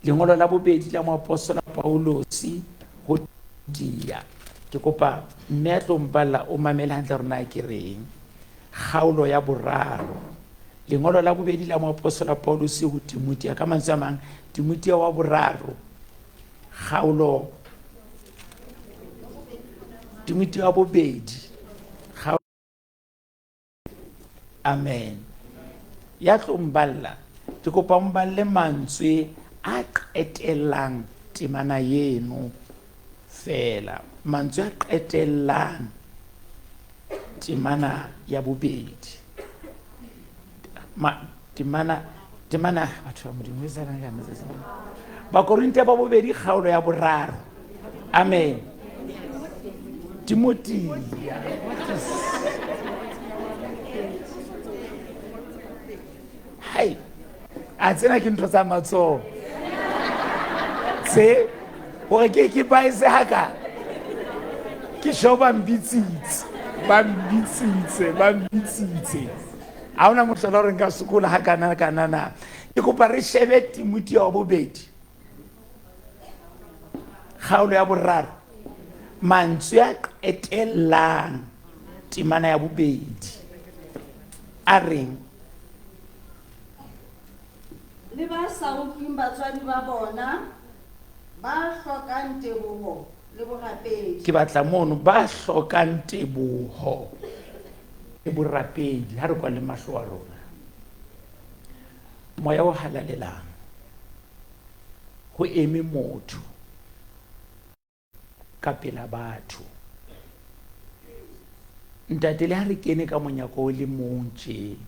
lengolo la bobedi la moapostola Paulosi ho dia ke kopa mme a tlo mballa o mamela hantle rona ke reng kgaolo ya boraro lengolo la bobedi la moapostola Paulosi ho Timothea ka mantswe a mang Timothea wa boraro kgaolo Timothea wa bobedi amen ya tlo mballa ke kopa mballe mantswe a qetellang temana yeno fela mantswe a qetellang temana ya bobedi temana batho ba modimo e tsana ka nna ba Korinte ba bobedi kgaolo ya boraro amen Timothea hai a tsena ke ntho tsa matsoho se hore ke baise haka ke sho ba mbitsitse ha ona mohlala hore nka sokola hakana na ke kopa re shebe Timothea wa bobedi kgaolo ya boraro mantswe a qetellang temana ya bobedi a reng le ba sa utlwing batswadi ba bona ba hlokang teboho le borapedi ke batla mono ba hlokang teboho le borapedi ha re kwa le mahlo a rona moya o halalelang ho eme motho ka pela batho ntate le ha re kene ka monyako o le mong tje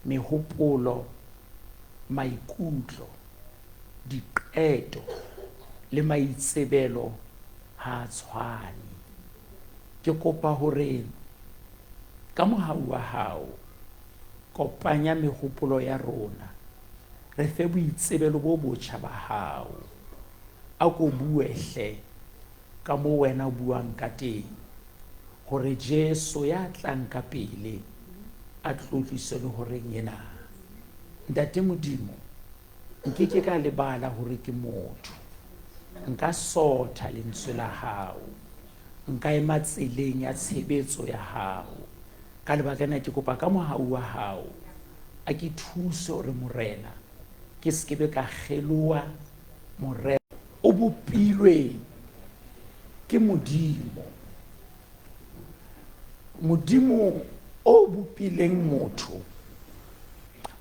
mehopolo maikutlo diqeto le maitsebelo ha tshwane ke kopa hore ka mohau wa hao kopanya mehopolo ya rona re fe boitsebelo bo botjha ba hao a ko buehle ka mo wena buang ka teng hore Jesu ya tlang ka pele a tlotliswe le hore yena ntate modimo nkeke ka lebala hore ke motho nka sotha lentswe la hao nka ema tseleng ya tshebetso ya hao ka lebaka lena ke kopa ka mohau wa hao a ke thuse hore morena ke sekebe ka kgeloa morena o bopilwe ke modimo o bopileng motho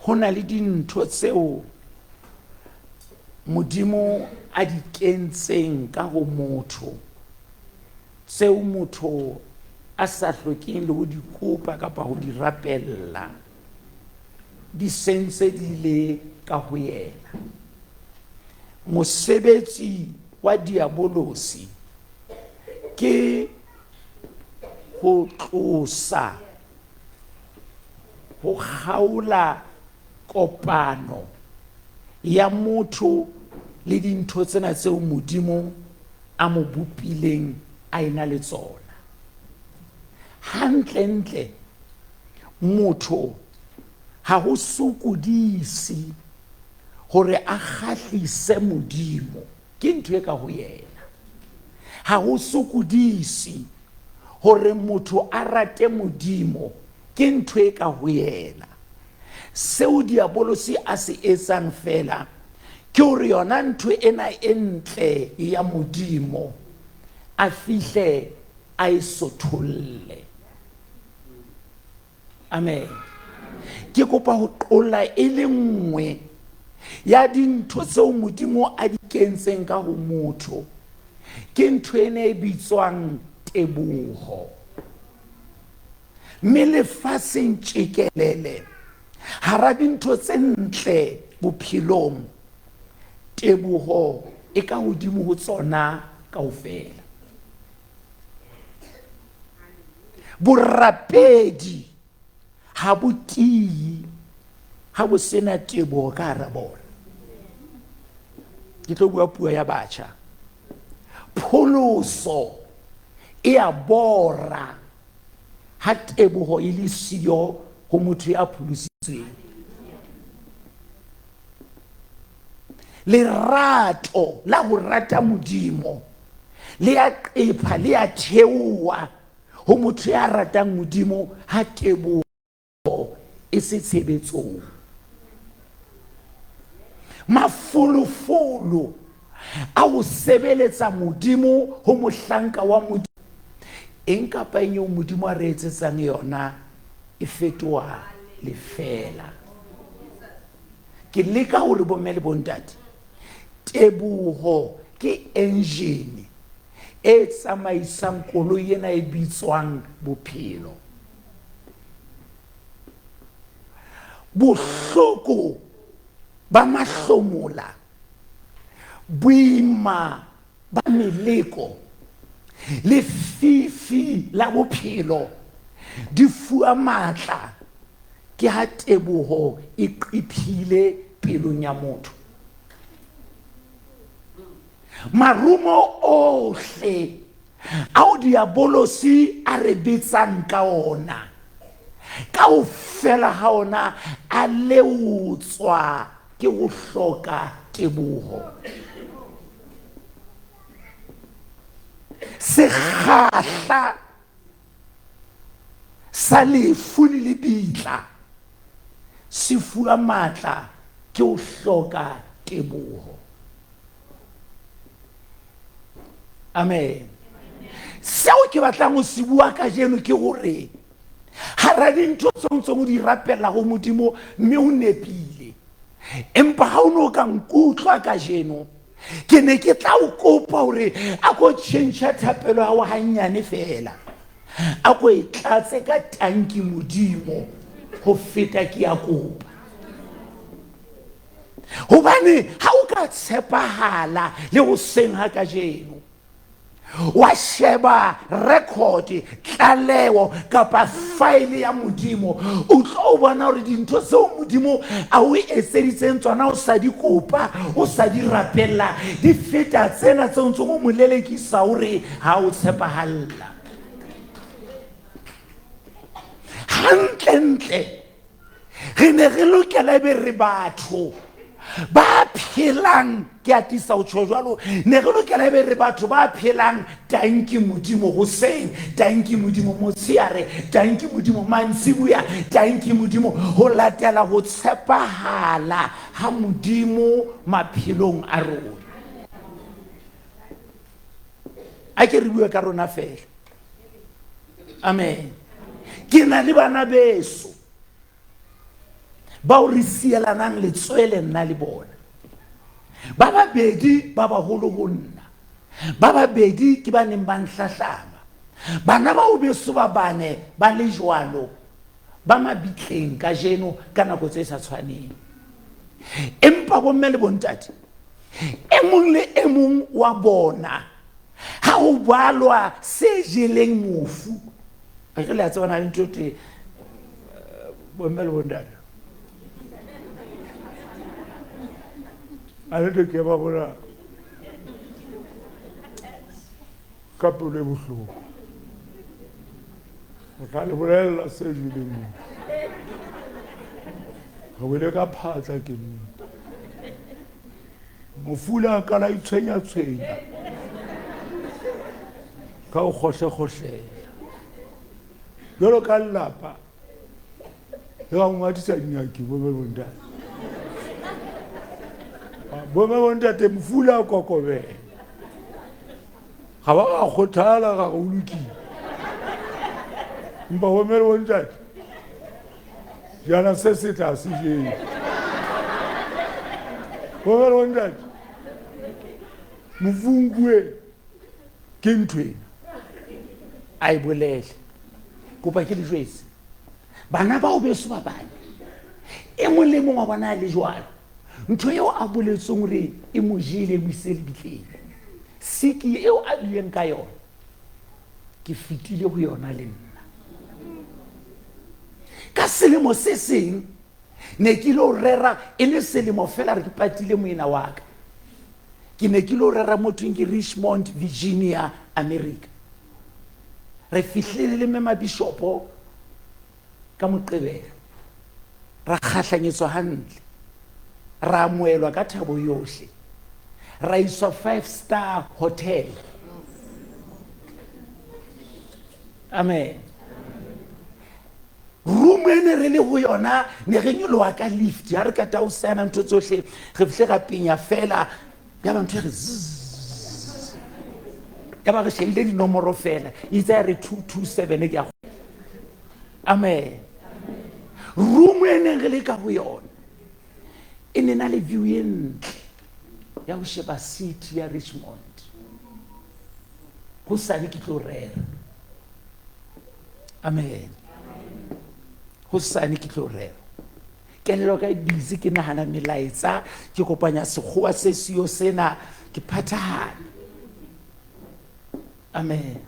hona le dintho tseo modimo a di kentseng ka ho motho tseo motho a sa hlokeng le ho di kopa kapa ho di rapella di sentse di le ka ho yena mosebetsi wa diabolosi ke ho tlosa ho khaula kopano ya motho le dintho tsena tseo modimo a mo bopileng a ena le tsona hantle motho ha ho sokodisi hore a kgahlise modimo ke ntho e ka ho yena ha ho sokodisi hore motho a rate modimo ke ntho e ka ho yena seo diabolosi a se etsang fela ke hore yona ntho ena e ntle ya modimo a fihle a isotholle amen ke kopa ho qolla e le nngwe ya dintho tseo modimo a di kentseng ka ho motho ke ntho ena e bitswang teboho mme lefatsheng tjekelele hara dintho tse ntle bophelong teboho e ka hodimo ho tsona kaofela borapedi ha botiyi ha bo sena teboho ka hara bona ke tlo bua puo ya batjha pholoso e a bora ha teboho e le siyo ho motho ya pholositsweng lerato la go rata Modimo le a qepha le a theowa ho motho ya ratang Modimo ha tebogo e se tshebetsong. Mafolofolo a ho sebeletsa Modimo ho mohlanka wa Modimo, eng kapa eng eo Modimo a re etsetsang yona e fetoha lefela. Ke leka hore bomme le bontate, tebogo ke engine e tsamaisang koloi ena e bitswang bophelo. Bohloko ba mahlomola, boima ba meleko, lefifi la bophelo di fuwa matla ke ha tebogo e qiphile pelong ya motho. Marumo ohle ao diabolosi a re betsang ka ona, kaofela ha ona a leutswa ke ho hloka tebogo. Sekgahla sa lefu le lebitla se fuwa matla ke ho hloka tebogo. Amen. Seo ke batlang ho se bua ka jeno ke hore hara dintho tsontso di rapella go Modimo mme o nepile, empa ha o no ka nkutlwa ka jeno ke ne ke tla o kopa hore a go change thapelo ya o hanyane fela, a go e tlatse ka tanki Modimo ho feta ke ya kopa. Hobane ha o ka tshepahala le ho senga ka jeno, wa sheba record tlaleho kapa file ya Modimo, o tlo bona hore dintho tseo Modimo a o etseditseng tsona o sa di kopa, o sa di rapella, di feta tsena tse ntse o mo lelekisa hore ha o tshepahalla. Hantle re ne re lokela ebe re batho ba phelang, ke atisa ho tjho jwalo, ne re lokela ebe re batho ba phelang tanki Modimo hoseng, tanki Modimo motsheare, tanki Modimo mantsibuya, tanki Modimo ho latela ho tshepahala ha Modimo maphelong a rona. A ke re bue ka rona fela. Amen. Ke na le bana beso ba o re sielanang letswele nna le bona, ba babedi ba baholo ho nna, ba babedi ke ba neng ba nhlahlama, bana ba o beso ba bane ba le jwalo ba mabitleng ka jeno ka nako tse sa tshwaneng. Empa bomme le bontate, e mong le e mong wa bona ha o balwa se jeleng mofu. A ke le a tsebana le ntho te bomme le bontate, a le ke ba bona ka pelo e bohloko, o tla le bolella se jeleng mofu, re wele ka phatla ke nnete, mofula ka la itshwenya ka o kgohle jwalo ka lelapa le ga ngwadisa dinyaki bomme bontate, bomme bontate mofula a kokobela ga ba ga kgothala ga go lokile, empa bomme le bontate jana se se tla se jeng. Bomme le bontate mofunkue ke nthwena a e bolele, kopa ke le jwetse bana ba o beso ba bane, e mong le mong wa bona le jwalo, ntho eo a boletseng hore e mo jele o ise le bitleng, siki eo a bueng ka yona ke fitile ho yona le nna. Ka selemo se seng ne ke lo rera, e le selemo fela re ke patile moena wa ka, ke ne ke lo rera mothong ke Richmond, Virginia, America. Re fihlile le mema bishopo ka Moqebelo, ra kgahlanyetswa hantle, ra amoelwa ka thabo yohle, ra iswa 5-star hotel. Amen. Room ene re le ho yona ne re nyoloha ka lift ha re ka ta o sena ntho tsohle re fihle ka penya fela ya ba ntho re ya ba re shebile dinomoro fela itse re 227 ke ya. Amen. Room ene re le ka ho yona e ne na le view e ntle ya ho sheba city ya Richmond. Ho sane ke tlo rera. Amen. Ho sane ke tlo rera. Kelelo ka busy ke nahana melaetsa ke kopanya sekgowa se sio sena ke phathahana. Amen.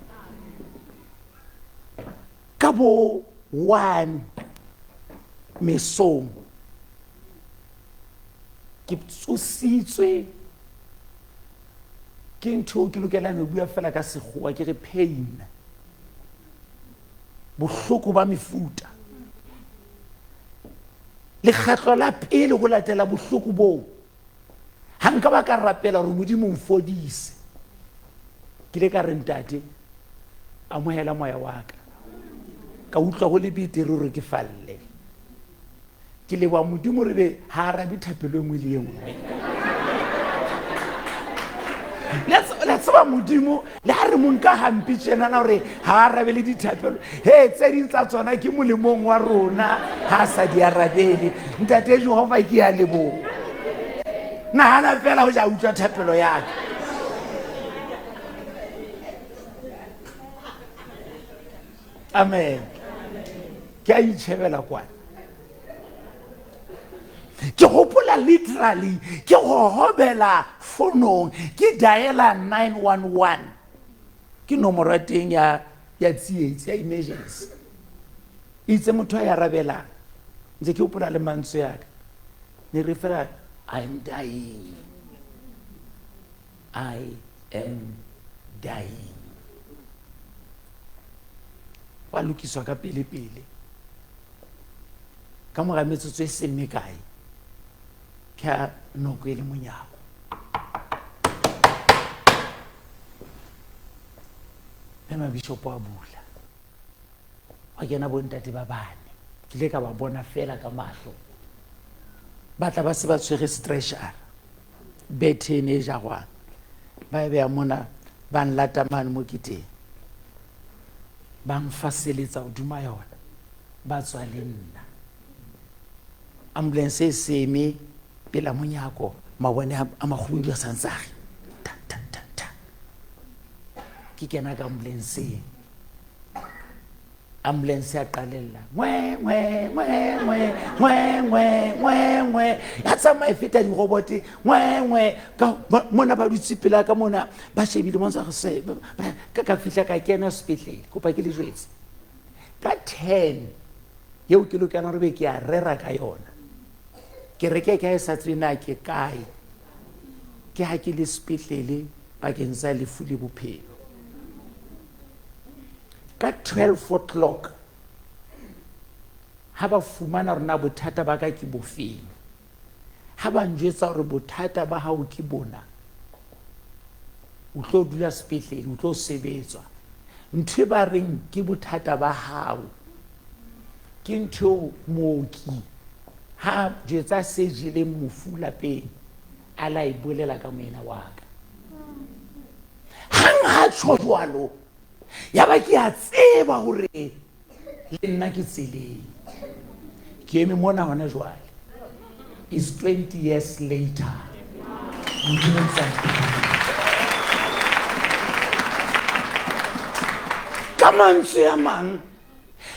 Ka bo 1 mesong ke tsositswe ke ntho ke lokelang ho bua fela ka sekgowa ke re pain, bohloko ba mefuta. Lekgetlo la pele go latela bohloko boo ha nka ba ka rapela hore Modimo o mfodise ke le ka re ntate amohela moya wa ka utlwa go le betere hore ke falle ke le wa Modimo re be ha arabe thapelo engwe le engwe. Let's ba Modimo le ha re mo nka hampi tjena na hore ha arabe le dithapelo he tse ding tsa tsona ke molemong wa rona ha sa di arabele. Ntate Jehova ke ya lebo nahana fela ho ja utlwa thapelo ya ka. Amen. Ke a itjhebela kwana ke hopola literally ke go hobela fonong ke diala 911 ke nomoro teng ya tsietsi ya emergency itse motho ya arabela ntse ke hopola le mantswe ya ka ne re fela I'm dying, I am dying. Wa lokiswa ka pele ka mora metsotso e seng mekae ka noko e le monyako. Ema bishop wa bula wa kena bontate ba bane ke le ka ba bona fela ka mahlo ba tla ba se ba tshwere stretcher bethe ne jagwa ba be ya mona ba nlata mane mo kiteng ba mfaseletsa hoduma yona ba tswa le nna ambulance e seme pela monyako mabone a maghudu a santsage ta ke kena ka ambulance ya qalella ngwe ya tsamaya feta di robot ngwe ka mona ba dutse pela ka mona ba shebile mo ntse se ka fihla ka kena hospital kopa ke le jwetse ka 10 yeo ke lokana re be ke a rera ka yona ke reke ka sa tsena ke kae ke ha ke le hospital ba ke ntsa le fuli bophelo ka 12 o'clock ha ba fumana rona bothata ba ka ke bofeng ha ba njwetsa hore bothata ba hao ke bona o tlo dula sepetlele o tlo sebetswa ntwe ba reng ke bothata ba hao ke ntho mooki ha jetsa se jile mofu lapeng ala e bolela ka moena wa ka hang ha tshwalo ya ba ke a tseba hore le nna ke tseleng ke eme mona hona jwale is 20 years later ka mantswe a mang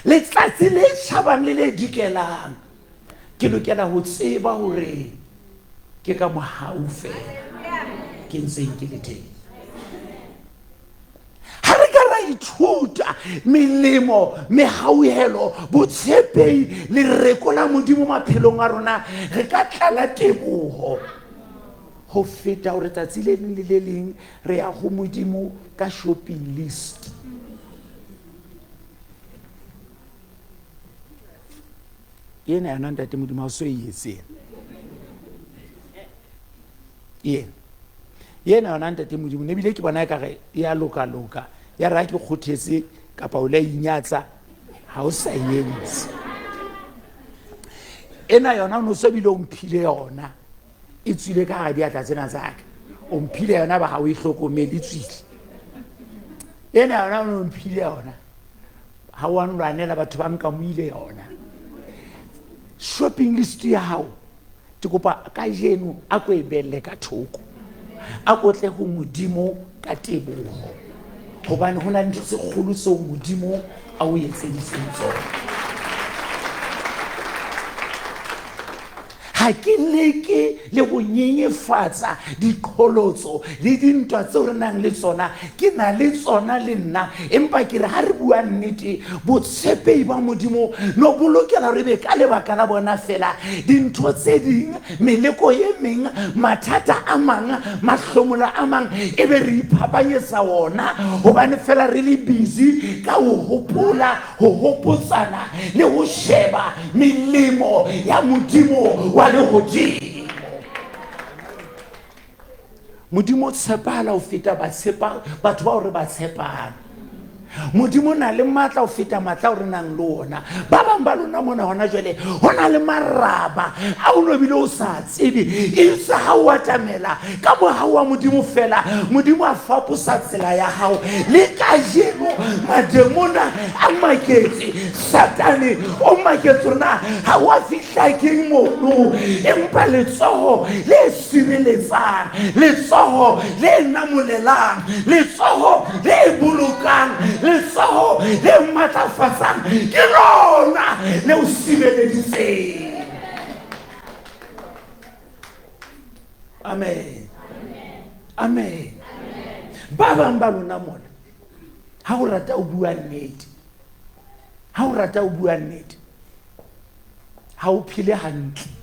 letsatsi le tjhabang le le dikelang ke lokela ho tseba hore ke ka mohau fela ke ntseng ke le teng ithuta melemo mehauhelo botshepehi le rekola Modimo maphelong a rona re ka tlala teboho ho feta hore tsatsi le leng le le leng re ya go Modimo ka shopping list yena ya ntate Modimo a so e etseng yena yona ntate Modimo ne bile ke bona ekare ya loka ya ra ke kgothetse kapa o la inyatsa ha o sa yense ena yona no so bile o mphile yona e tswile ka ga diatla tsena tsaka o mphile yona ba ga o ihlokomele tswile ena yona o mphile yona ha wa nlwanela batho ba nka moile yona shopping list ya hao ke kopa ka jeno a ko e belle ka thoko a ko tle go Modimo ka tebogo gobane go na le se kgolo se Modimo a o etseditseng tsona ha ke leke le go nyenyefatsa diqholotso le dintwa tse re nang le tsona ke na le tsona le nna empa ke re ha re bua nnete botshepei ba Modimo no bolokela re be ka lebaka la bona fela dintho tse ding meleko ye meng mathata a mang mahlomola a mang e be re iphapanyetsa wona gobane fela re le busy ka ho hopola ho hopotsana le ho sheba melemo ya Modimo wa lehodimo. Modimo tshepahala ho feta batho ba hore ba tshepana. Modimo na le matla ho feta matla o re nang le ona. Ba bang ba lona mona hona jwale ho na le maraba a o no bile o sa tsebe e tsa ha o atamela ka bo ha wa Modimo fela Modimo a faposa tsela ya hao le ka jeno mademona a maketse satane o maketse rona ha wa fihla keng mono empa letsoho le sireletsang letsoho le namolelang letsoho le bolokang letsoho le matlafatsang ke lona le o sibeleditseng. Amen. Amen. Ba bang ba lona mona ha o rata o bua nnete ha o rata o bua nnete ha o phile hantle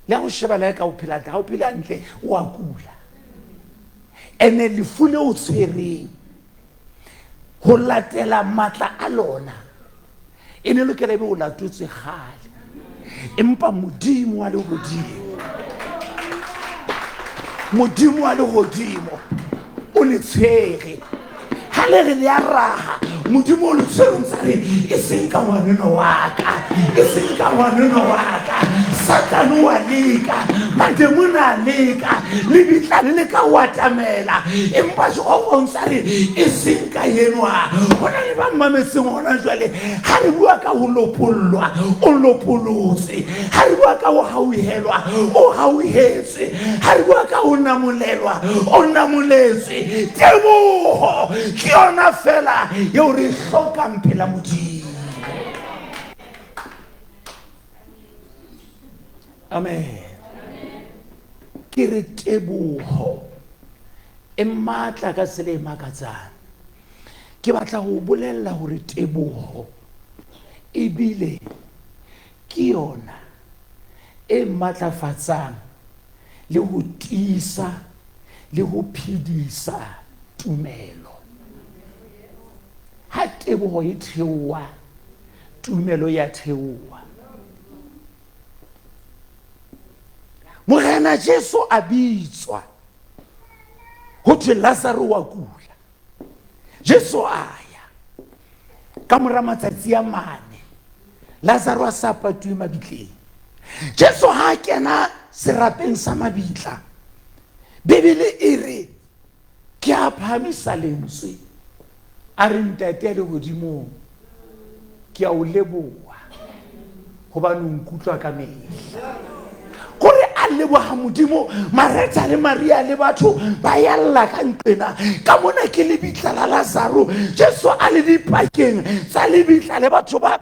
le go sheba le ka o phela ha o phile hantle o a kula ene le fule o tshwereng ho latela matla a lona ene lo kere be o latotse gale empa Modimo wa lehodimo Modimo wa lehodimo o le tshwere ha le re le ya raha Modimo o le tshwere ntse re e seng ka ngwaneno wa ka e seng ka ngwaneno wa ka Satane wa leka mademona leka le bitla le ka watamela empa go ntse re e seng ka yenwa bona le ba mametseng hona jwale ha re bua ka ho lopollwa o lopolotse ha re bua ka ho hauhelwa o hauhetse ha re bua ka ho namolelwa o namoletse tebogo ke yona fela yo re hlokang phela Modimo. Amen. Ke re tebogo e matla ka tsela e makatsang ke batla ho bolella hore tebogo e bile ke yona e matlafatsang le ho tiisa le ho phedisa tumelo. Ha tebogo e theoha tumelo ya theoha. Morena Jesu a bitswa ho thwe Lazaro wa kula. Jesu aya ka mora matsatsi a mane Lazaro a sa patwe mabitleng. Jesu ha kena serapeng sa mabitla Bibele e re ke a phamisa lentswe a re ntate le godimo ke a o leboha hobane o nkutlwa ka mehla kore a leboha Modimo Maretha le Maria le batho ba yalla ka nqena ka mona ke le bitla la Lazaro Jesu a le dipakeng tsa le bitla le batho ba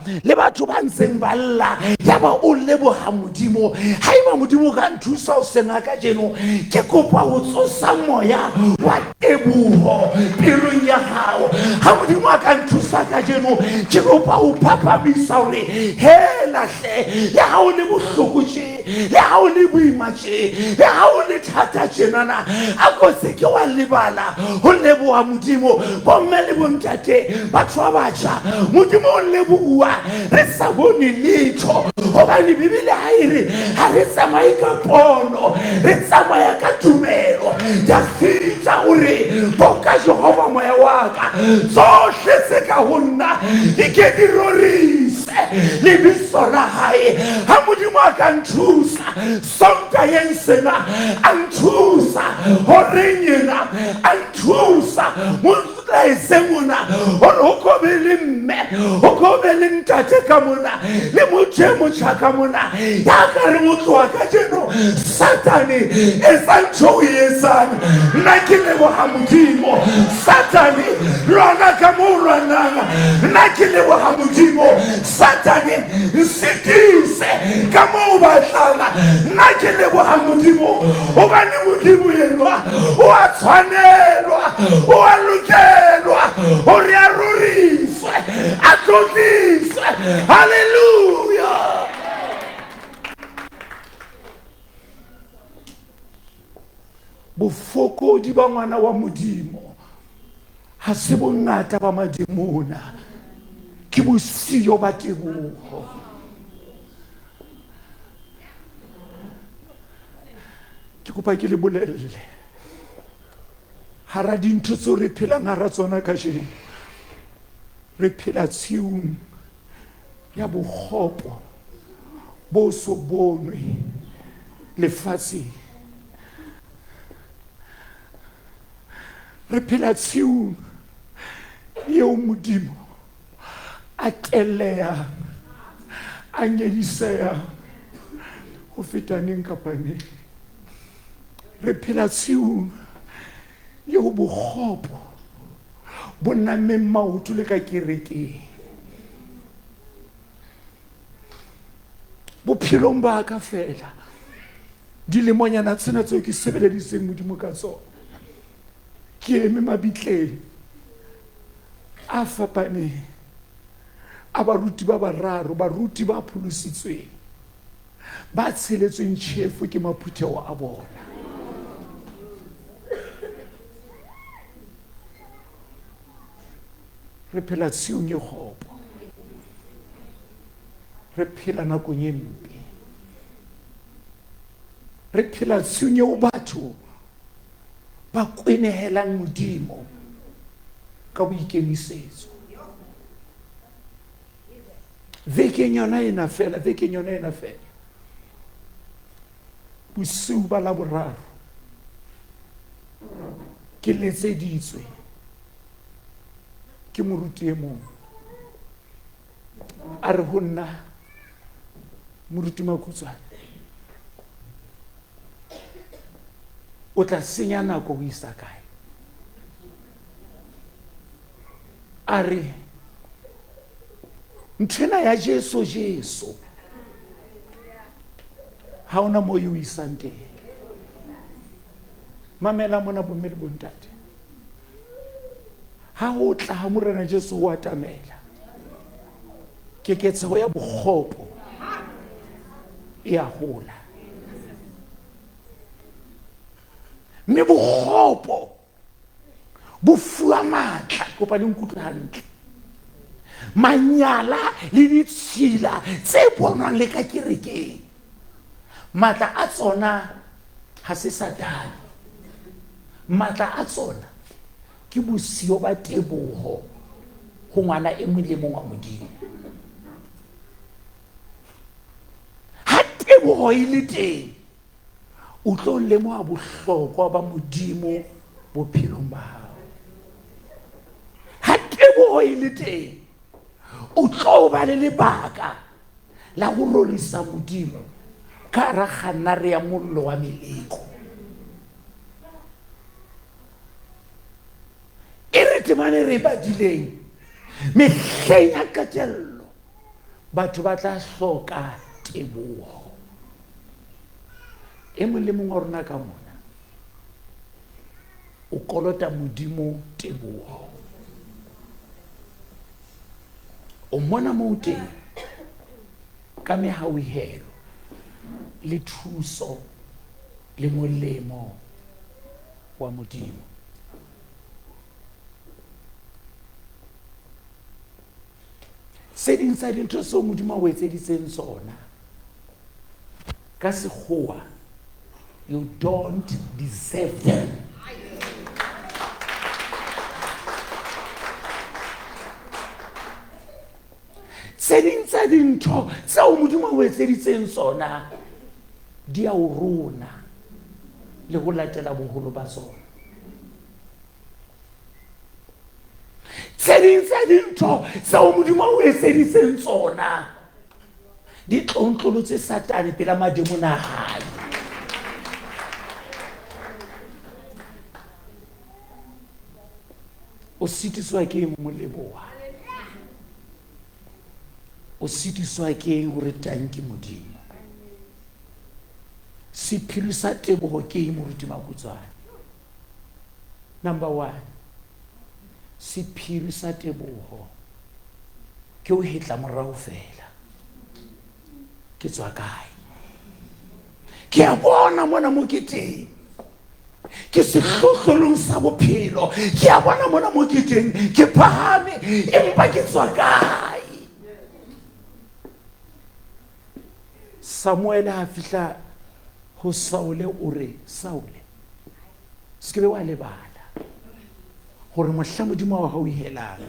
ntseng ba lla ya ba o leboha Modimo ha iba Modimo ka nthusa o sena ka jeno ke kopa ho tsosa moya wa tebogo pelong ya hao ha Modimo a ka nthusa ka jeno ke kopa ho phapamisa hore hela hle le ha o le bohloko tje le ha o le boima tje le ha o le thata tjenana a ko se ke wa lebala ho leboha Modimo bomme le bontate batho ba batjha Modimo o leboha re sa bone letho gobane Bibele ha e re ha re tsamaye ka pono, re tsamaya ka tumelo. Ka fitla gore boka Jehova moya wa ka tsohle tse ka ho nna di ke di rorise lebitso la hae. Ha Modimo a ka nthusa sonka yeng sena, a nthusa horeng ena, a nthusa motlaeseng ona gore ho ko be le mme, ho ko be le ntate ka mona, le motho e motjha ka mona ya ka re mo tloha ka jeno Satane e sa ntho o e etsang. Nna ke leboha Modimo. Satane lwana ka mo lwanang, nna ke leboha Modimo. Satane nsitise ka mo o batlang, nna ke leboha Modimo. Hobane Modimo yenwa o a tshwanelwa, o a lokelwa hore a roriswe, a tlotliswe. Haleluya. Bofokodi ba ngwana wa Modimo ha se bongata ba madimona, ke bosiyo ba tebogo. Ke kopa ke le bolelle hara dintho tseo re phelang hara tsona kajeno, re phela tshiung ya bokgopo bo so bonwe lefatsheng. Re phela tshiung eo Modimo a teleyang, a nyediseyang ho feta neng kapa neng. Re phela tshiung eo bokgopo bo nammeng maoto le ka kerekeng. Bophelong ba ka fela dilemonyana tsena tseo ke sebeleditseng Modimo ka tsona, ke eme mabitleng a fapaneng a baruti ba bararo, baruti ba pholositsweng, ba tsheletsweng tjhefu ke maphuthego a bona. Re phela tshiung e kgopo, re phela nakong e mpe, re phela tshiung eo batho ba kwenehelang Modimo ka boikemisetso. Vekeng yona ena fela, vekeng yona ena fela, bosiu ba Laboraro ke letseditswe ke moruti e mong a re ho nna, moruti Makutsoane, o tla senya nako o isa kae? A re nthwena ya Jesu ha ona moo o isang teng. Mamela mona bomme le bontate, ha o tla ha Morena Jesu o atamela, keketseho ya bokgopo e a hola. Mme bokgopo bo fuwa matla, kopa le nkutlwe hantle, manyala le ditshila tse bonwang le ka kerekeng, matla a tsona ha se Satane. Matla a tsona ke bosiyo ba tebogo ho ngwana e mong le mong wa Modimo. Ha tebogo e le teng, o tlo lemoha bohlokwa ba Modimo bophelong ba hao. Ha tebogo e le teng, o tlo ba le lebaka la ho rorisa Modimo ka hara kganare ya mollo wa meleko. E re temane re badileng mehleng ya katello, batho ba tla hloka tebogo. E mong le mong wa rona ka mona o kolota Modimo tebogo. O mona moo teng ka mehauhelo le thuso le molemo wa Modimo. Se ding sa dintho tseo Modimo o etseditseng tsona ka sekgowa, you don't deserve them. Tse ding tsa dintho tseo Modimo o etseditseng tsona di a o rona le go latela boholo ba tsona. Tse ding tsa dintho tseo Modimo o etseditseng tsona di tlontlolotse Satane pela madimong a hae. O sitiswa ke eng mo leboha? O sitiswa ke eng hore tanki Modimo? Sephiri sa Tebogo ke eng moruti Makutsoane? Number 1, sephiri sa Tebogo ke o hetla morao fela. Ke tswa kae? Ke a bona mona mo ke teng. Ke sehlohlolong sa bophelo. Ke a bona mona mo ke teng. Ke phahame empa ke tswa kae? Samuel ha fihla ho Saule o re, Saule, se ke be wa lebala hore mohla Modimo wa hao helang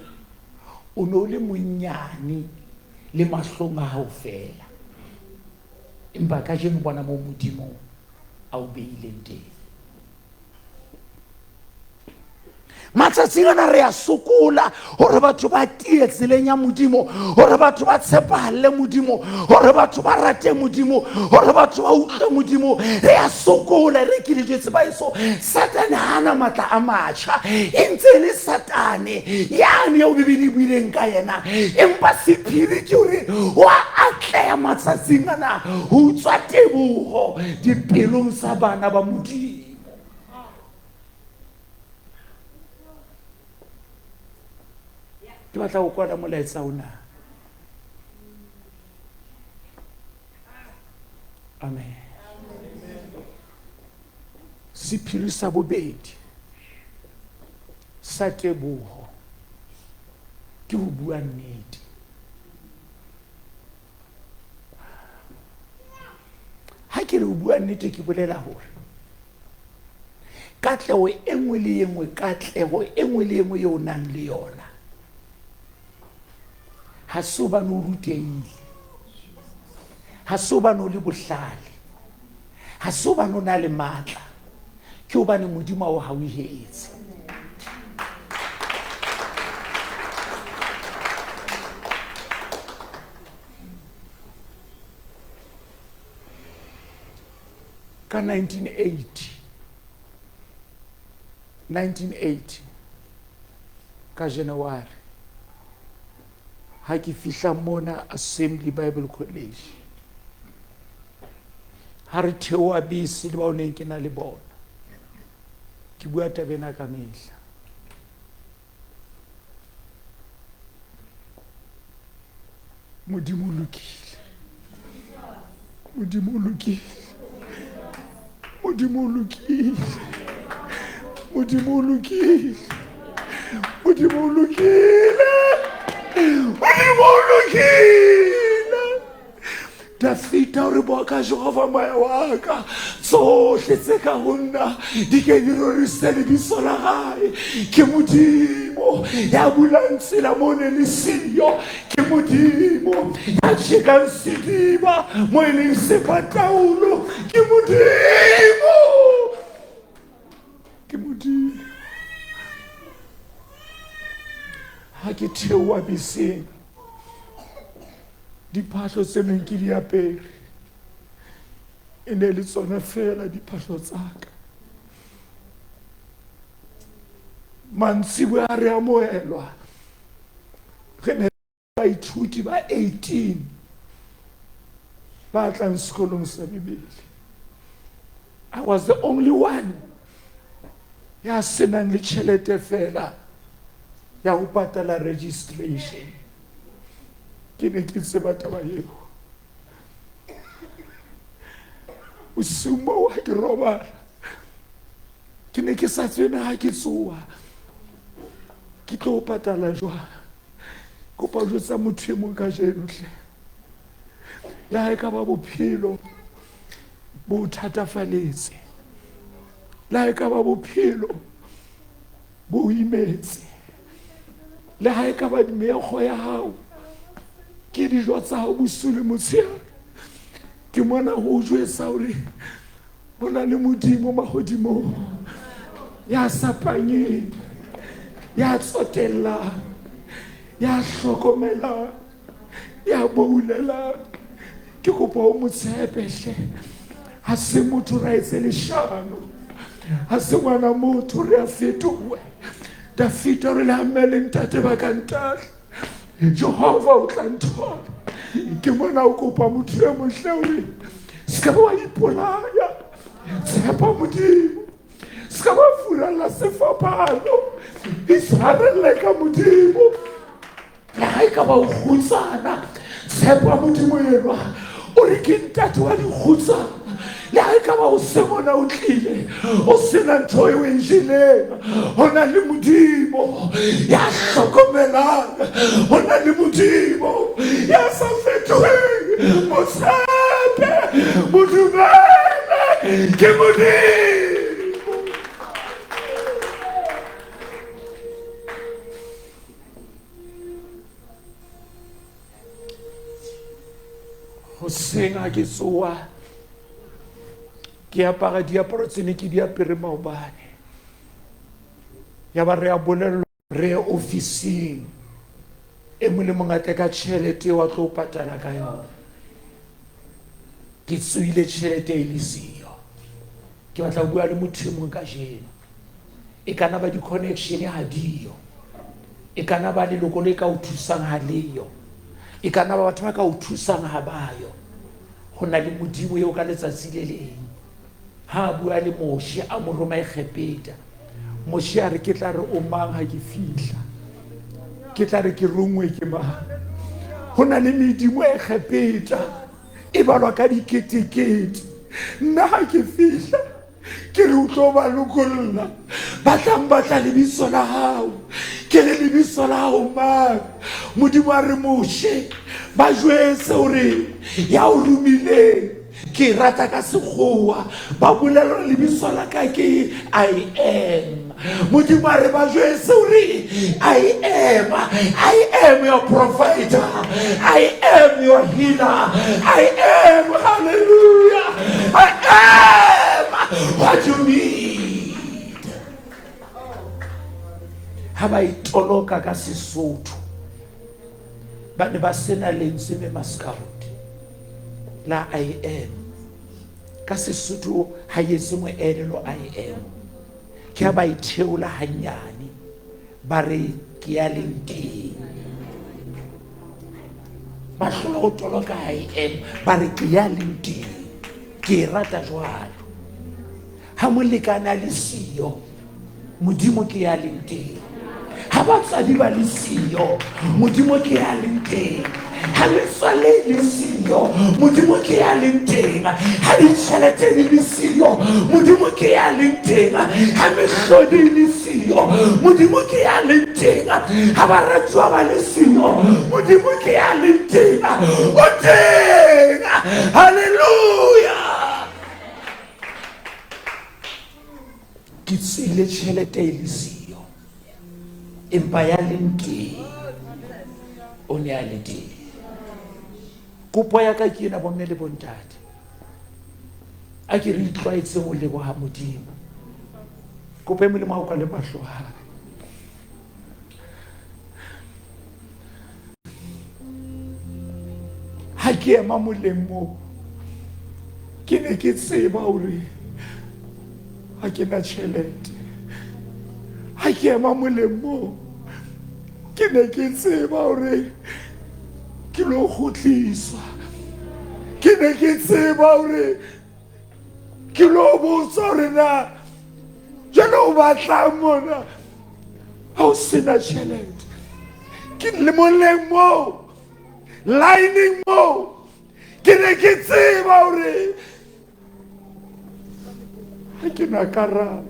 o no le monyane le mahlong a hao fela, empa ka jeno bona mo Modimo a o beileng teng. Matsatsing ana re a sokola hore batho ba tie tseleng ya Modimo, hore batho ba tshepahale Modimo, hore batho ba rate Modimo, hore batho ba utlwe Modimo. Re a sokola re ke dijetse ba eso. Satane hana matla a matjha, e ntse le Satane yane ya o bebedi buileng ka yena, empa sephiri ke hore wa atleha matsatsing ana ho tswa Tebogo dipelong sa bana ba Modimo. Ke batla go kwala molaetsa ona. Amen. Sephiri sa bobedi sa Tebogo ke ho bua nnete. Ha ke re ho bua nnete ke bolela hore katleho e nngwe le e nngwe, katleho e nngwe le e nngwe eo nang le yona, ha se hobane o rutehile, ha se hobane o le bohlale, ha se hobane o na le matla, ke hobane Modimo wa hao o ihetse. Ka 1980 ka January, ha ke fihla mona Assembly Bible College, ha re theoha bese le bao neng ke na le bona, ke bua tabena ka mehla. Modimo o lokile, Modimo o lokile, Modimo o lokile, Modimo o lokile, Modimo o lokile, Modimo o lokile. Dafita o re bua ka Jehova moya wa ka, tsohle tse ka ho nna di ke di rorise lebitso la hae. Ke Modimo ya bulang tsela mo ne le siyo, ke Modimo ya tjhekang sediba mo e leng sepataulo, ke Modimo, ke Modimo. Ha ke theoha beseng, diphahlo tse neng ke di apere e ne le tsona fela diphahlo tsa ka. Mantsiboya re amohelwa, re ne baithuti ba 18 ba tlang sekolong sa Bibele. I was the only one ya senang le tjhelete fela ya ho patala registration. Ke ne ke tseba taba eo. Bosiung wa ke robala, ke ne ke sa tswena ha ke tsoha ke tlo patala jwang. Kopa ho jwetsa motho e mong ka jeno hle, le ha e ka ba bophelo bo thatafaletse, le ha e ka ba bophelo bo imetse, le ha e ka ba meekgo ya hao ke dijo tsa hao bosiu le motshehare, ke mona ho o jwetsa hore ho na le Modimo mahodimong ya sa panyeng, ya tsotellang, ya hlokomelang, ya boulelang. Ke kopa o mo tshepe hle, ha se motho ra etse leshano, ha se ngwana motho re a fetowe. Dafita re le hamele ntate ba ka ntahle, Jehova o tla nthola. Ke mona o kopa motho ya mohle hore se ka ba wa ipolaya, tshepa Modimo, se ka ba furalla sefapano, itshwarelle ka Modimo. Le ha e ka ba o kgutsana, tshepa Modimo enwa o re ke ntate wa dikgutsana. Le ha e ka ba o se mona o tlile o sena ntho eo e jeleng, ho na le Modimo ya hlokomelang, ho na le Modimo ya sa fetoheng. Mo tshepe, mo dumele, ke Modimo. Hoseng ha ke tsoha ke apara diaparo tsene ke di apere maobane, ya ba re a bolellwa re ofising e mo le mongata ka tjhelete wa tlo patala ka yona. Ke tsuile tjhelete e le siyo, ke batla ho bua le motho e mong ka jeno. E kana ba di-connection ha diyo, e kana ba leloko le ka o thusang ha leyo, e kana ba batho ba ka o thusang ha bayo. Ho na le Modimo eo ka letsatsi le leng ha bua le Moshe a mo roma Egepeta. Moshe a re ke tla re o mang ha ke fihla, ke tla re ke rongwe ke mang. Ho na le medimo Egepeta e balwa ka diketekete. Nna ha ke fihla ke re o tlo ba lokolla, ba tlang batla lebitso la hao, ke re lebitso la hao mang? Modimo a re Moshe ba jwetse hore ya o rumileng ke rata ka sekgowa, ba bolela lebitso la ka ke I am. Modimo a re ba jwetse hore I am your provider, I am your healer, I am, hallelujah, I am what you need. Ha ba itoloka ka Sesotho ba ne ba sena lentswe me maskaroti la I am. Ka Sesotho ha yetse mo elelo I am, ke ha ba itheola hanyane ba re ke ya leng teng. Ba hlola ho toloka I am ba re ke ya leng teng, ke rata jwalo. Ha molekana le siyo, Modimo ke ya leng teng. Ha batswadi ba le siyo, Modimo ke ya leng teng. Ha metswalle le siyo, Modimo ke ya leng teng. Ha ditjhelete le siyo, Modimo ke ya leng teng. Ha mehlodi le siyo, Modimo ke ya leng teng. Ha baratuwa ba le siyo, Modimo ke ya leng teng. O teng, haleluya. Ke tsile tjhelete e le siyo, empa ya leng teng o ne a le teng. Kopo ya ka ke ena bomme le bontate, a ke re itlwaetse ho leboha Modimo. Kopo e molemo ha o ka le mahlo a hae. Ha ke ema molemo ke ne ke tseba hore ha ke na tjhelete. Ha ke ema molemo ke ne ke tseba hore ke lo khutliswa, ke ne ke tseba hore ke lo botsa hore na jalo o batlang mona ha o sena tjhelete. Ke le molemo lining mo ke ne ke tseba hore ha ke na karabo.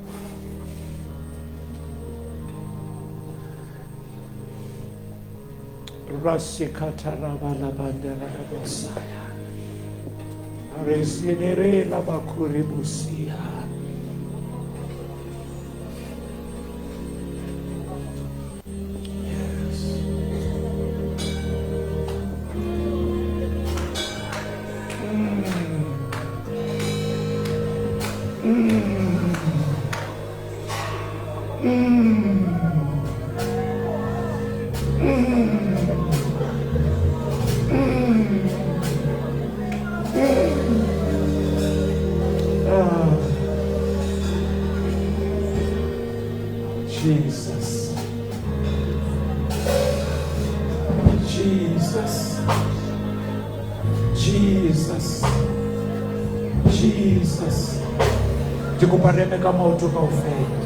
Rasikatara bala bandera basaya. re sinerela bakuri busia. Jesus, Jesus, Jesus, Jesus. Ke kopa re eme ka maoto kaofela.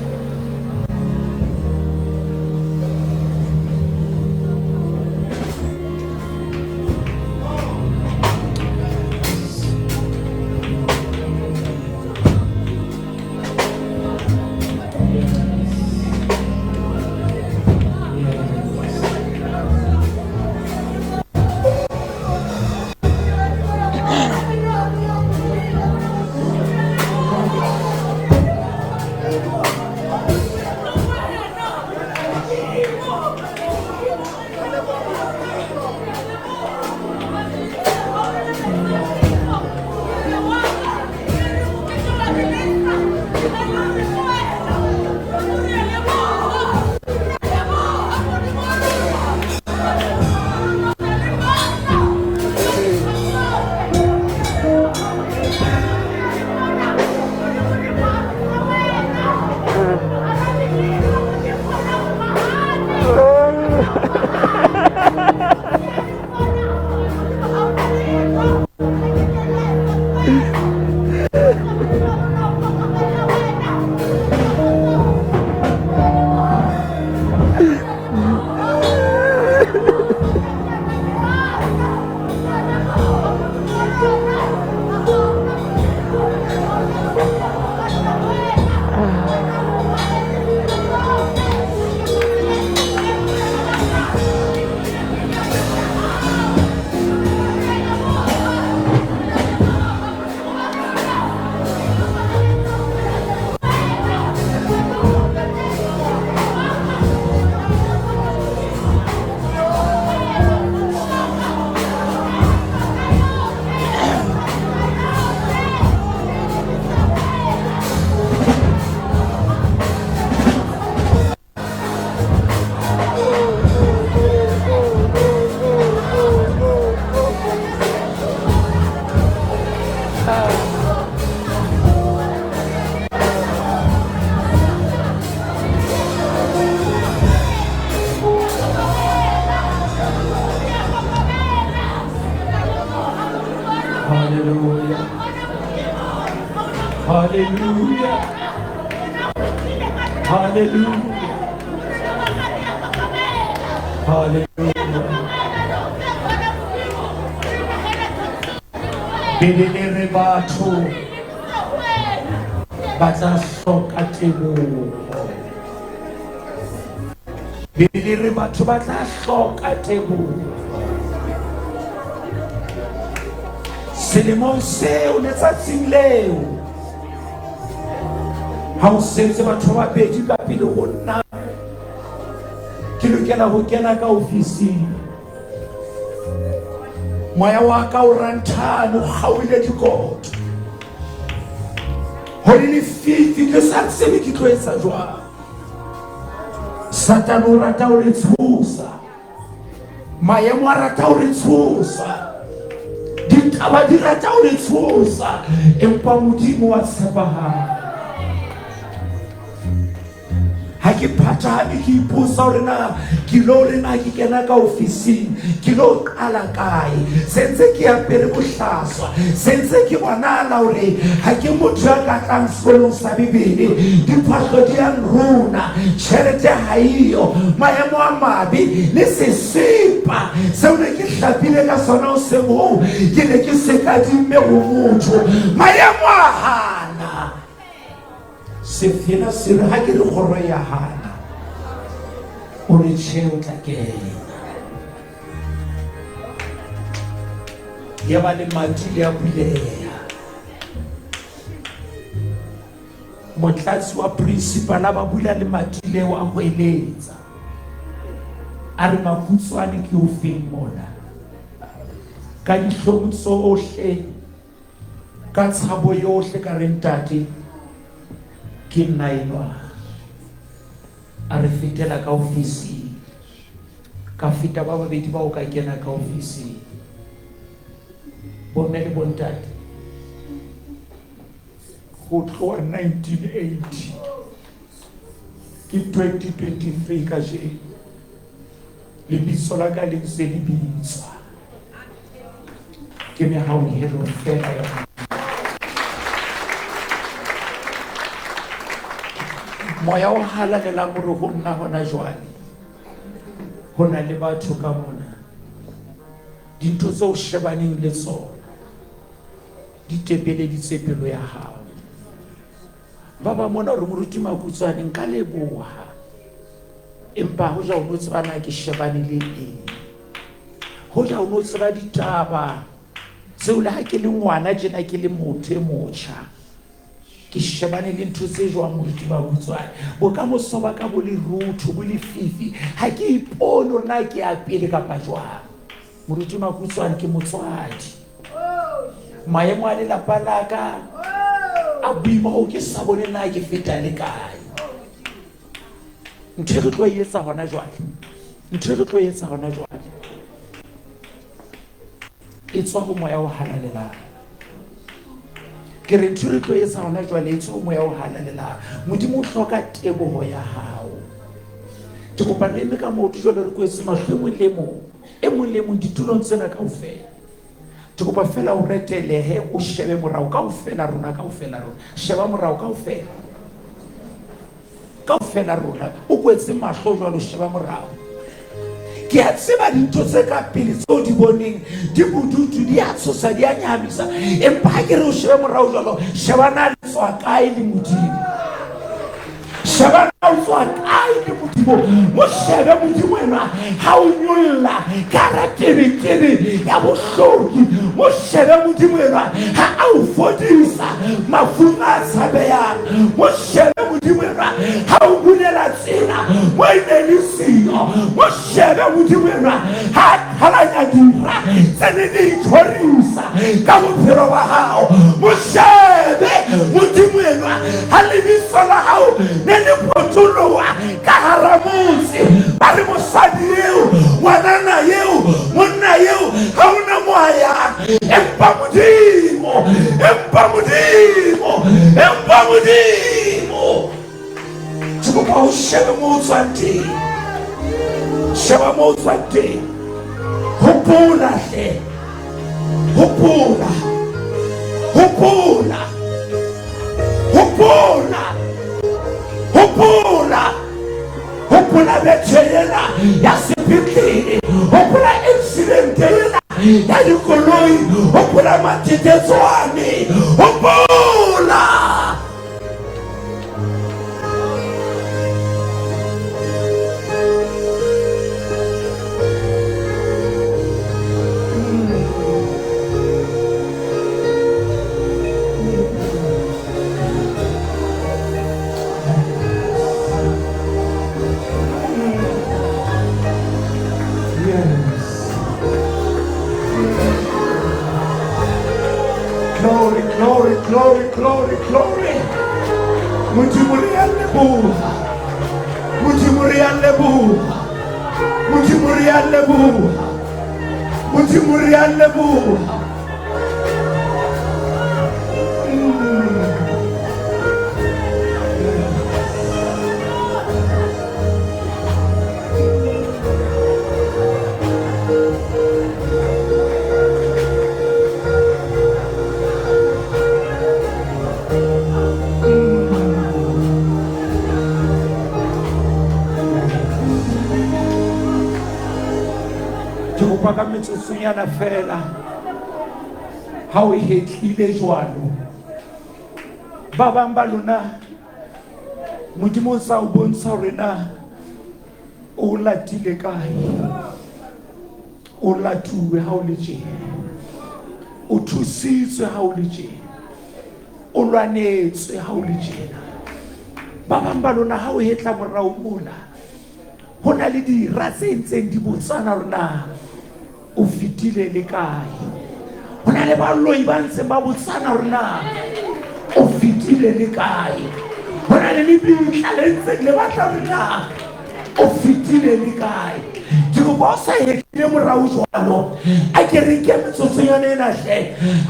Hallelujah. Hallelujah. Hallelujah. Hallelujah. Bidere batho ba tla hloka tebogo. Bidere batho ba tla hloka tebogo. Selemong seo letsatsing leo ha o setse batho ba bedi ka pele go nna ke lokela go kena ka ofising. Moya wa ka o ranthane o kgaoile dikoto gore lefifi ke sa tsebe ke tlo etsa jwang. Satane o rata o re tshosa, maemo a rata o re tshosa, ditaba di rata o re tshosa, empa Modimo wa tshepahala. Ha ke phathame ke ipotsa hore na ke lo re na ke kena ka ofising ke lo qala kae, sentse ke apere bohlaswa, sentse ke bonala hore ha ke motho ya ka tlang sekolong sa Bibele, diphahlo di a nrona, tjhelete ha iyo, maemo a mabe le sesepa seo ne ke hlapile ka sona o seng hoo ke ne ke se kadimme go motho, maemo a hana. Sefina se re ha ke re kgoro ya hana o re tšheo tla kena ya ba le mati le a buleya. motlatsi wa principal ba bula le matile wa go eletsa a re Makutsoane ke o feng mona ka dihlong tsohle ka tshabo yohle ka re ntate ke nna enwa a re fetela ka ofisi ka feta ba babedi ba o ka kena ka ofisi bonne le bontate go tloa 1980 ke 2023 ka je lebitso la ka le ntse le bitswa ke mehauhelo fela ya moya o halalela gore go nna gona jwale go na le batho ka mona dintho tse o shebaneng le tsona di tebeleditse pelo ya hao ba ba mona gore moruti Makutsoane nka leboha empa ho ja o no tsana ke shebane le eng ho ja o no tsara ditaba tseo le ha ke le ngwana jena ke le motho motjha ke shebane le ntho tse jwang moruti Makutsoane bo ka mosoba ka bo le rutho bo le fifi ha ke ipono na ke a pele ka pa jwang moruti Makutsoane ke motswadi maemo a lelapa la ka a boima o ke sa bone na ke feta le kae ntho re tlo etsa hona jwale e tswa go moya o halalela ke re ntho re tlo etsa hona jwale e tswa go moya o halalela modimo o hloka teboho ya hao ke kopa re eme ka motho jwale re kwetse mahlo e mong le mong ditulong tsena kaofela ke kopa fela o retelehe o shebe morao kaofela rona sheba morao kaofela rona o kwetse mahlo jwalo sheba morao ke a tseba dintho tse ka pele tseo di boneng di bodutu di a tshosa di a nyahamisa empa ha ke re o shebe morao jwalo shebana le tswa kae le modimo shebana o tswa kae le modimo mo shebe modimo ena ha o nyolla ka raterekere ya bohloki mo shebe modimo ena ha a o fodisa mafura a tshabeyang mo shebe modimo ena ha o bulela tsela mo ene le siyo mo shebe modimo ena ha halanya dira tsene di itshwarisa ka bophelo ba hao mo shebe modimo ena ha lebitso la hao ne le potoloha ka hara motse ba re mosadi eo ngwanana eo monna eo ha ona moya empa modimo tsuba o shebe mo tswang teng sheba mo tswang teng hopola hopola betshela ya sepetlele hopola accident ena ya dikoloi hopola Ditebogo hopola Glory. Mujimuri Alebu. Ka metsotsonyana fela ha o hetlile jwalo ba bang ba lona modimo sa o bontsha hore na o latile kae o latuwe ha o le tjena o thusitswe ha o le tjena o lwanetswe ha o le tjena ba bang ba lona ha o hetla morao mona ho na le dira tse ntseng di botsana rona o fitile le kae. Ho na le baloi ba ntseng ba botsana rona o fitile le kae. Ho na le lebitla le ntseng le batla rona o fitile le kae. Ke go ba sa hetlile morao jwalo a ke re ke metsotsonyana ena hle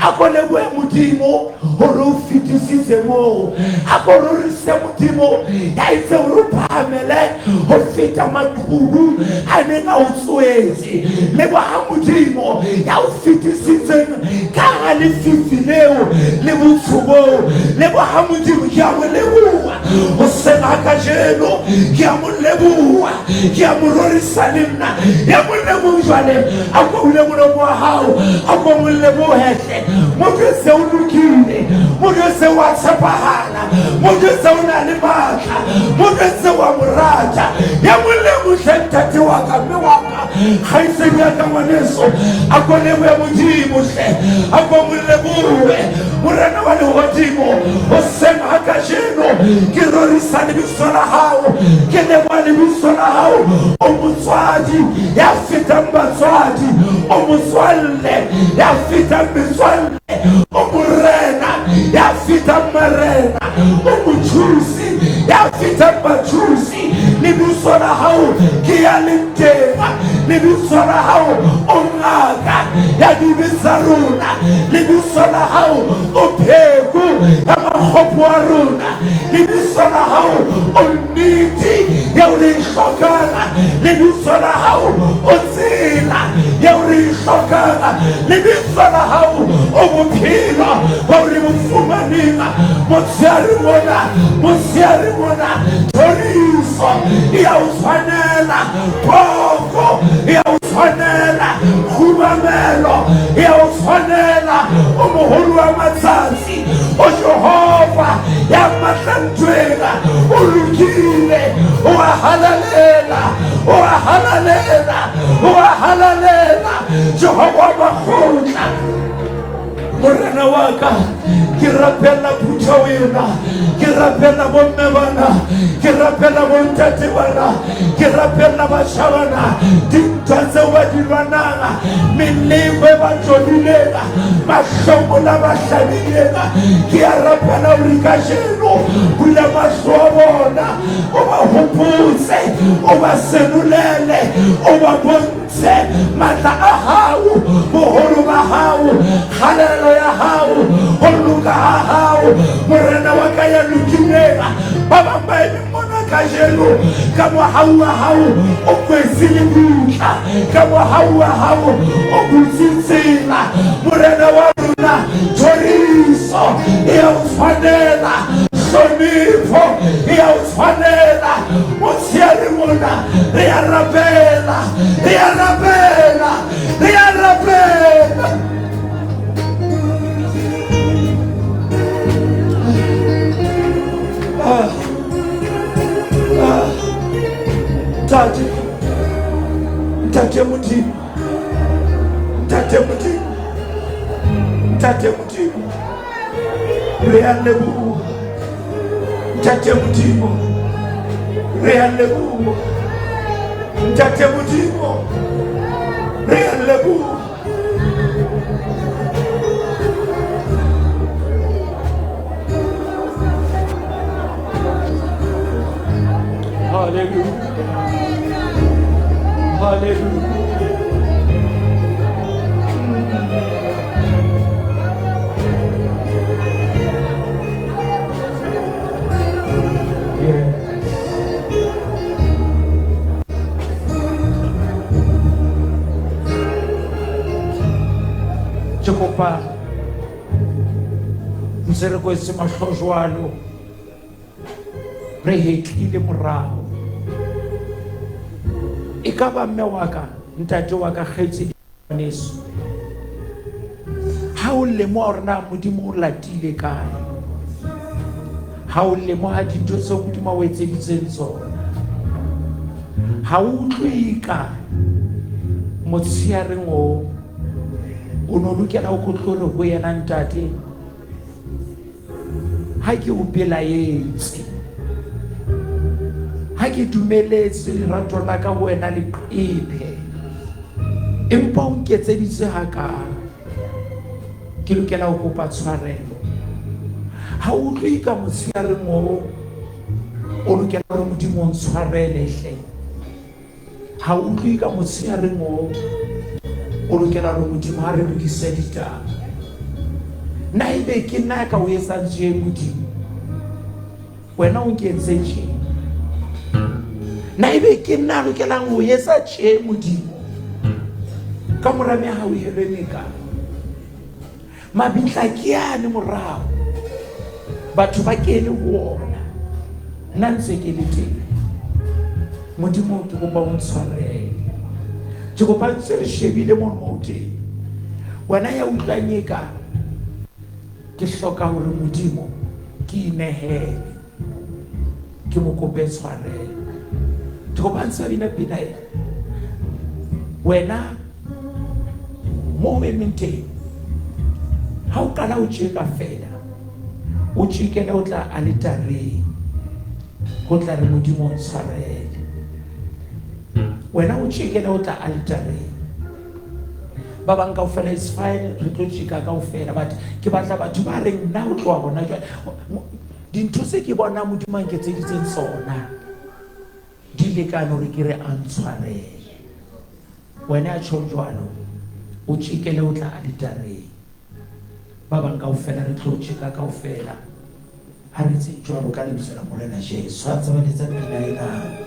a ko lebohe Modimo hore o fitisitse moo, a ko rorise Modimo ya itse hore o phahamele ho feta maqhubu a neng a o tswetse. Leboha Modimo ya o fitisitseng ka ga lefifi leo le botsho boo. Leboha Modimo, ke a mo leboha ho sena kajeno, ke a mo leboha, ke a mo rorisa le nna ya mo leboha jwale a ko le molomo wa hao a ko mo lebohe hle. Motho se o lokile, motho se wa tshepahala, motho se o na le matla, motho se wa mo rata ya mo lebohe ntate wa ka mme wa ka kgaitseng ya ka ngwaneso a ko lebohe Modimo hle, a ko mo lebohe morena wa lehodimo o sena kajeno. Ke rorisa lebitso la hao, ke leboha lebitso la hao o motswadi ya fetang batswadi, o motswalle ya fetang metswalle, o morena ya fetang marena, o mothusi ya fetang bathusi. Lebitso la hao ke ya lentema, lebitso la hao o ngaka ya dibetsa rona, lebitso la hao o pheko ya makgopo wa rona, lebitso la hao o nnete ya o le hlokana, lebitso la hao o tsela ya o le hlokana, lebitso la hao o bophelo ba o le bofumaneng. Motsheare mona tlhoriso ya o tshwanela, poko ya o tshwanela, khubamelo ya o tshwanela, o moholo wa matsatsi, o Jehova ya matlantwela, o lokile, o a halalela Jehova makgotla. Morena wa ka ke rapela putha wena, ke rapela bomme bana, ke rapela bontate bana, ke rapela bashabana dintwa tseo ba di lwanang, meleko e ba tlobilega, mahlomola ba hlabilega. Ke a rapela hore kajeno bula mahlo a bona, o ba hopotse, o ba senolele, o ba bontshe matla a hao, boholo ba hao, kgalelo ya hao, ho loka ha hao. Morena wa ka ya lokilega, ba bang ba eme mona kajeno ka mohau wa hao o kwetse lebutla, ka mohau wa hao o butse tsela. Morena wa rona thoriso ya o tshwanela, hlonipho ya o tshwanela. Motsheare mona re a rapela. Ntate Modimo re a leboha, Ntate Modimo re a leboha, Ntate Modimo re a leboha. Hallelujah. Ke kopa ntse re kwetse mahlo jwalo, re hetlile morao. E ka ba mme wa ka, ntate wa ka, kgaitsedi ngwaneso, ha o lemoha hore na Modimo o latile kae, ha o lemoha dintho tseo Modimo o etseditseng tsona, ha o utlwe ka motsheareng o no lokela o kotlore ho yena ntate. Ha ke o belaetse ke dumeletse lerato la ka ho wena leqephe, empa o nketseditse hakalo. Ke lokela ho kopa tshwarelo. Ha o utlwe ka motshehare moo, o lokela hore Modimo o ntshwarele hle. Ha o utlwe ka motshehare moo, o lokela hore Modimo ha re lokise ditaba. Na ebe ke nna ka o etsang tje Modimo, wena o nkentse tje. Na ebe ke nna lokelang ho etsa tje Modimo, ka mora meha o helwemeka. Mabitla ke yane morao, batho ba kene ho ona, nna ntse ke le teng. Modimo ke kopa o ntshwarele. Ke kopa ntse re shebile mono moo teng, wena ya utlwanyeka. Ke hloka hore Modimo ke inehele, ke mo kope tshwarelo. Ke kopa ntse bina wena mo emeng teng. Ha o qala o tjeka fela, o tjekele o tla alitareng, ho tla re Modimo o ntshwarele. Wena o tjekele o tla alitareng. Ba bang kaofela is fine, re tlo tjeka kaofela, but ke batla batho ba reng nna o tloa bona jwale dintho se ke bona Modimo a nketseditseng tsona di lekane hore ke re a ntshwarele. Wena a tjho jwalo, o tjekele o tla alitareng. Ba bang kaofela re tlo tjeka kaofela, ha re tse jwalo ka lebitso la Morena Jesu. Ha ntse ba letsa pina ena.